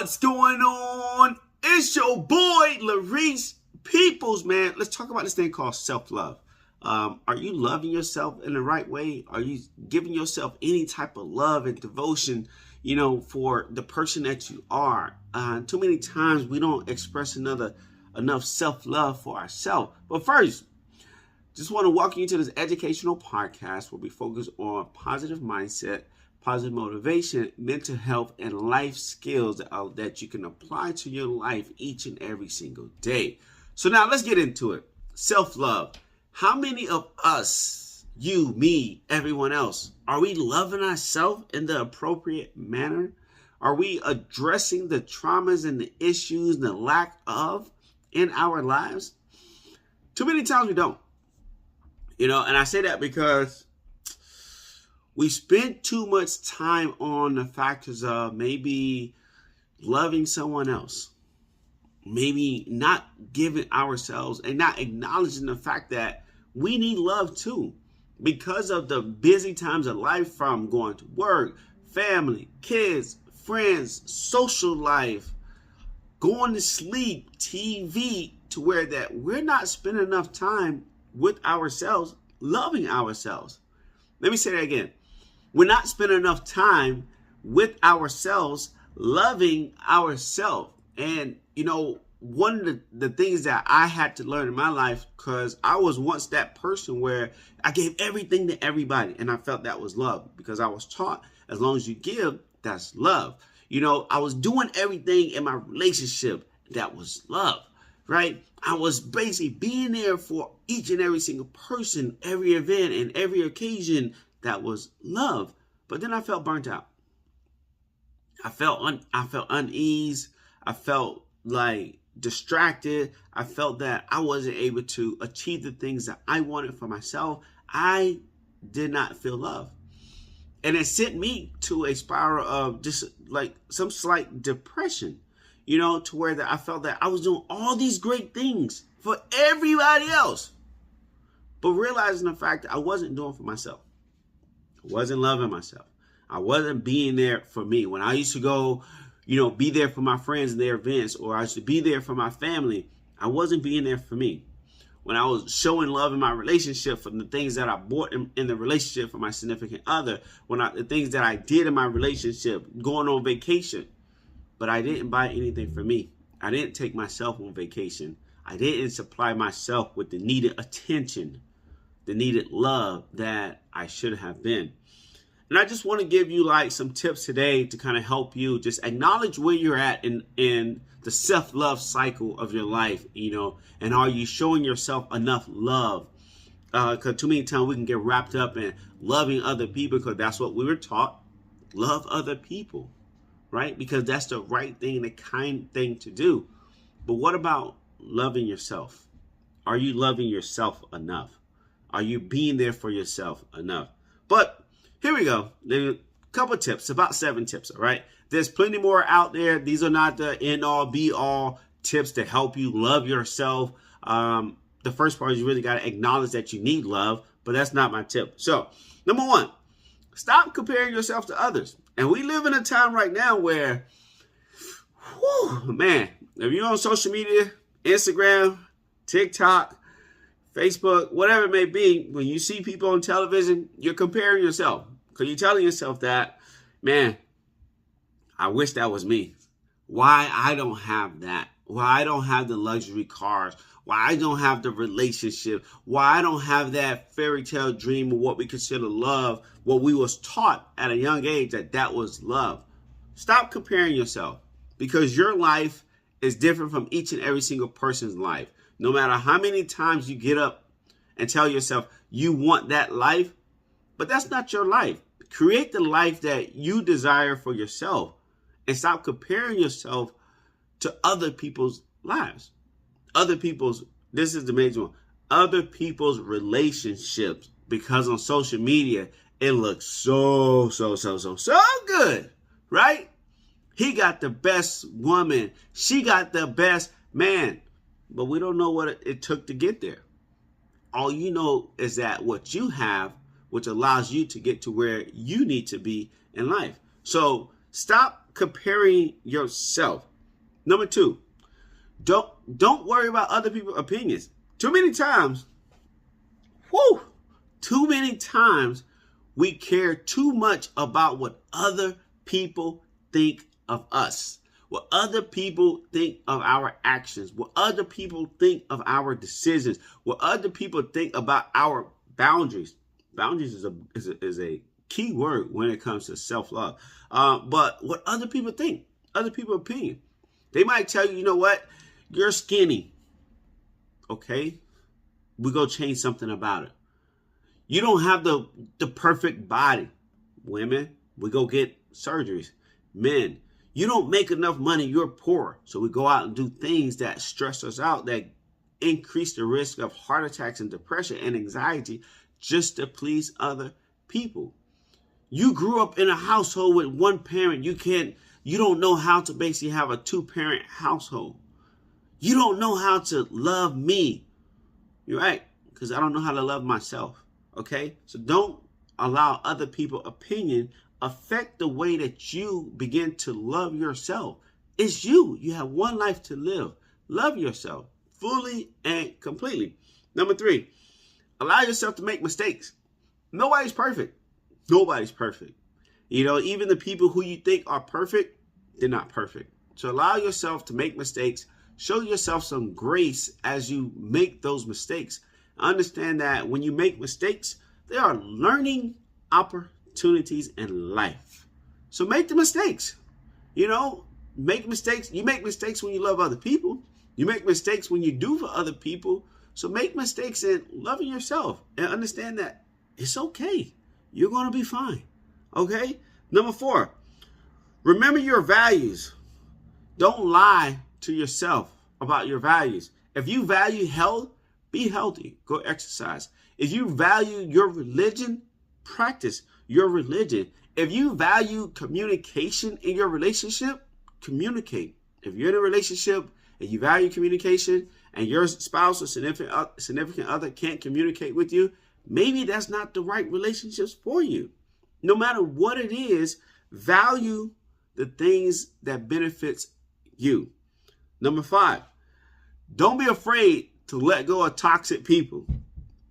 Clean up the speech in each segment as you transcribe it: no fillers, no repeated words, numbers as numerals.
What's going on? It's your boy, Larice Peoples, man. Let's talk about this thing called self-love. Are you loving yourself in the right way? Are you giving yourself any type of love and devotion, for the person that you are? Too many times we don't express enough self-love for ourselves. But first, just want to welcome you to this educational podcast where we focus on positive mindset, positive motivation, mental health, and life skills that you can apply to your life each and every single day. So now let's get into it. Self-love. How many of us, you, me, everyone else, are we loving ourselves in the appropriate manner? Are we addressing the traumas and the issues and the lack of in our lives? Too many times we don't. And I say that because we spend too much time on the factors of maybe loving someone else, maybe not giving ourselves and not acknowledging the fact that we need love too, because of the busy times of life, from going to work, family, kids, friends, social life, going to sleep, TV, to where that we're not spending enough time with ourselves, loving ourselves. Let me say that again. We're not spending enough time with ourselves, loving ourselves. And, one of the things that I had to learn in my life, because I was once that person where I gave everything to everybody, and I felt that was love, because I was taught as long as you give, that's love. I was doing everything in my relationship that was love, right? I was basically being there for each and every single person, every event and every occasion. That was love. But then I felt burnt out. I felt unease. I felt like distracted. I felt that I wasn't able to achieve the things that I wanted for myself. I did not feel love. And it sent me to a spiral of just like some slight depression, to where that I felt that I was doing all these great things for everybody else, but realizing the fact that I wasn't doing for myself. I wasn't loving myself. I wasn't being there for me. When I used to go, be there for my friends and their events, or I used to be there for my family, I wasn't being there for me. When I was showing love in my relationship from the things that I bought in the relationship for my significant other, the things that I did in my relationship, going on vacation, but I didn't buy anything for me. I didn't take myself on vacation. I didn't supply myself with the needed attention, the needed love that I should have been. And I just want to give you some tips today to kind of help you just acknowledge where you're at in the self-love cycle of your life, and are you showing yourself enough love? Because too many times we can get wrapped up in loving other people, because that's what we were taught. Love other people, right? Because that's the right thing, the kind thing to do. But what about loving yourself? Are you loving yourself enough? Are you being there for yourself enough? But here we go. There are a couple tips, about 7 tips, all right? There's plenty more out there. These are not the end-all, be-all tips to help you love yourself. The first part is you really got to acknowledge that you need love, but that's not my tip. So, number 1, stop comparing yourself to others. And we live in a time right now where, man, if you're on social media, Instagram, TikTok, Facebook, whatever it may be, when you see people on television, you're comparing yourself, because you're telling yourself that, man, I wish that was me. Why I don't have that? Why I don't have the luxury cars? Why I don't have the relationship? Why I don't have that fairy tale dream of what we consider love, what we was taught at a young age that was love. Stop comparing yourself, because your life is different from each and every single person's life. No matter how many times you get up and tell yourself you want that life, but that's not your life. Create the life that you desire for yourself, and stop comparing yourself to other people's lives. This is the major one, other people's relationships, because on social media, it looks so good, right? He got the best woman. She got the best man. But we don't know what it took to get there. All you know is that what you have, which allows you to get to where you need to be in life. So stop comparing yourself. Number 2, don't worry about other people's opinions. Too many times we care too much about what other people think of us, what other people think of our actions, what other people think of our decisions, what other people think about our boundaries. Boundaries is a key word when it comes to self-love. But what other people think, other people's opinion. They might tell you, you know what, you're skinny. Okay, we go change something about it. You don't have the perfect body. Women, we go get surgeries. Men, you don't make enough money, you're poor. So we go out and do things that stress us out, that increase the risk of heart attacks and depression and anxiety just to please other people. You grew up in a household with one parent. You don't know how to basically have a 2-parent household. You don't know how to love me. You're right, because I don't know how to love myself. Okay, so don't allow other people's opinion affect the way that you begin to love yourself. It's you. You have one life to live. Love yourself fully and completely. Number 3, allow yourself to make mistakes. Nobody's perfect. Nobody's perfect. You know, even the people who you think are perfect, they're not perfect. So allow yourself to make mistakes. Show yourself some grace as you make those mistakes. Understand that when you make mistakes, they are learning opportunities in life. So make the mistakes. You know, make mistakes. You make mistakes when you love other people. You make mistakes when you do for other people. So make mistakes in loving yourself and understand that it's okay. You're going to be fine. Okay? Number 4, remember your values. Don't lie to yourself about your values. If you value health, be healthy. Go exercise. If you value your religion, practice your religion. If you value communication in your relationship, communicate. If you're in a relationship and you value communication and your spouse or significant other can't communicate with you, maybe that's not the right relationships for you. No matter what it is, value the things that benefits you. Number 5, don't be afraid to let go of toxic people.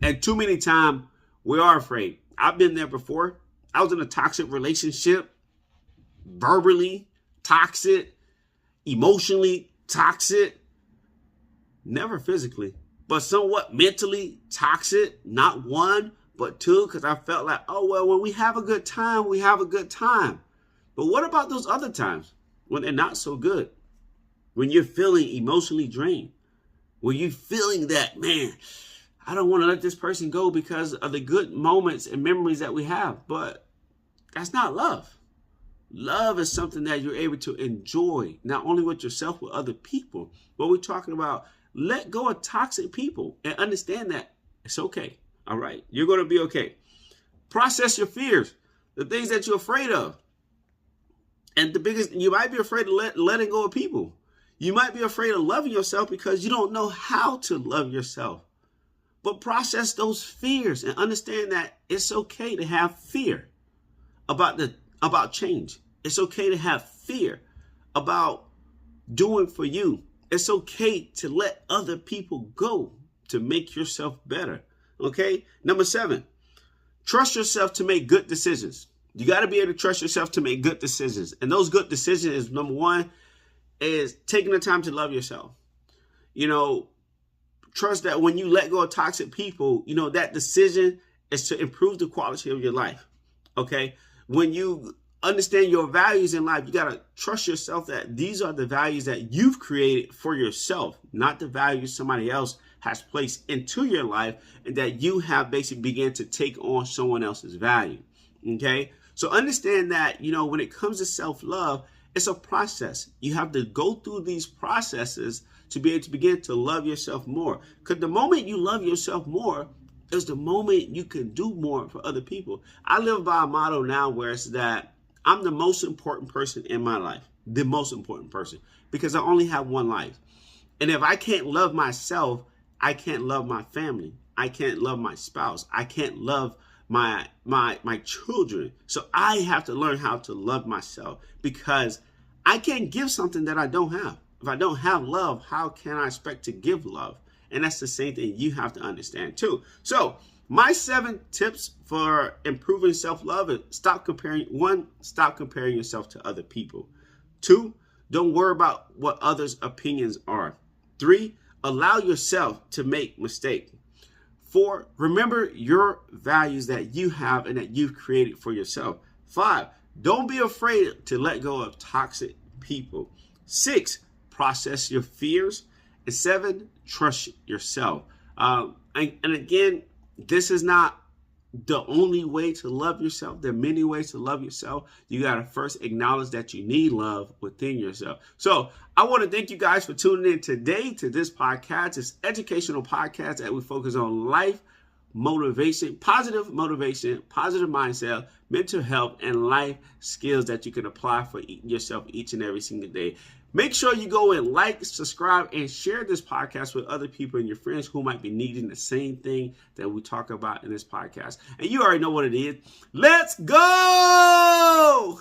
And too many times we are afraid. I've been there before. I was in a toxic relationship, verbally toxic, emotionally toxic, never physically, but somewhat mentally toxic, not 1, but 2, because I felt like, oh, well, when we have a good time, we have a good time. But what about those other times when they're not so good? When you're feeling emotionally drained, when you're feeling that, man, I don't want to let this person go because of the good moments and memories that we have. But that's not love. Love is something that you're able to enjoy, not only with yourself, with other people. But we're talking about let go of toxic people and understand that it's okay. All right. You're going to be okay. Process your fears, the things that you're afraid of. And you might be afraid of letting go of people. You might be afraid of loving yourself because you don't know how to love yourself. But process those fears and understand that it's okay to have fear about change. It's okay to have fear about doing for you. It's okay to let other people go to make yourself better. Okay? Number 7, trust yourself to make good decisions. You got to be able to trust yourself to make good decisions. And those good decisions is, number 1, is taking the time to love yourself. You know, trust that when you let go of toxic people, you know, that decision is to improve the quality of your life. Okay? When you understand your values in life, you got to trust yourself that these are the values that you've created for yourself, not the values somebody else has placed into your life and that you have basically began to take on someone else's value. Okay? So understand that, you know, when it comes to self-love, it's a process. You have to go through these processes to be able to begin to love yourself more. Because the moment you love yourself more is the moment you can do more for other people. I live by a motto now where it's that I'm the most important person in my life. The most important person. Because I only have one life. And if I can't love myself, I can't love my family. I can't love my spouse. I can't love my children. So I have to learn how to love myself because I can't give something that I don't have. If I don't have love, how can I expect to give love? And that's the same thing you have to understand too. So my 7 tips for improving self-love is stop comparing yourself to other people. 2, don't worry about what others' opinions are. 3, allow yourself to make mistakes. 4, remember your values that you have and that you've created for yourself. 5, don't be afraid to let go of toxic people. 6, process your fears. And 7, trust yourself. And again, this is not the only way to love yourself. There are many ways to love yourself. You got to first acknowledge that you need love within yourself. So I want to thank you guys for tuning in today to this podcast, this educational podcast that we focus on life, motivation, positive mindset, mental health, and life skills that you can apply for yourself each and every single day. Make sure you go and like, subscribe, and share this podcast with other people and your friends who might be needing the same thing that we talk about in this podcast. And you already know what it is. Let's go!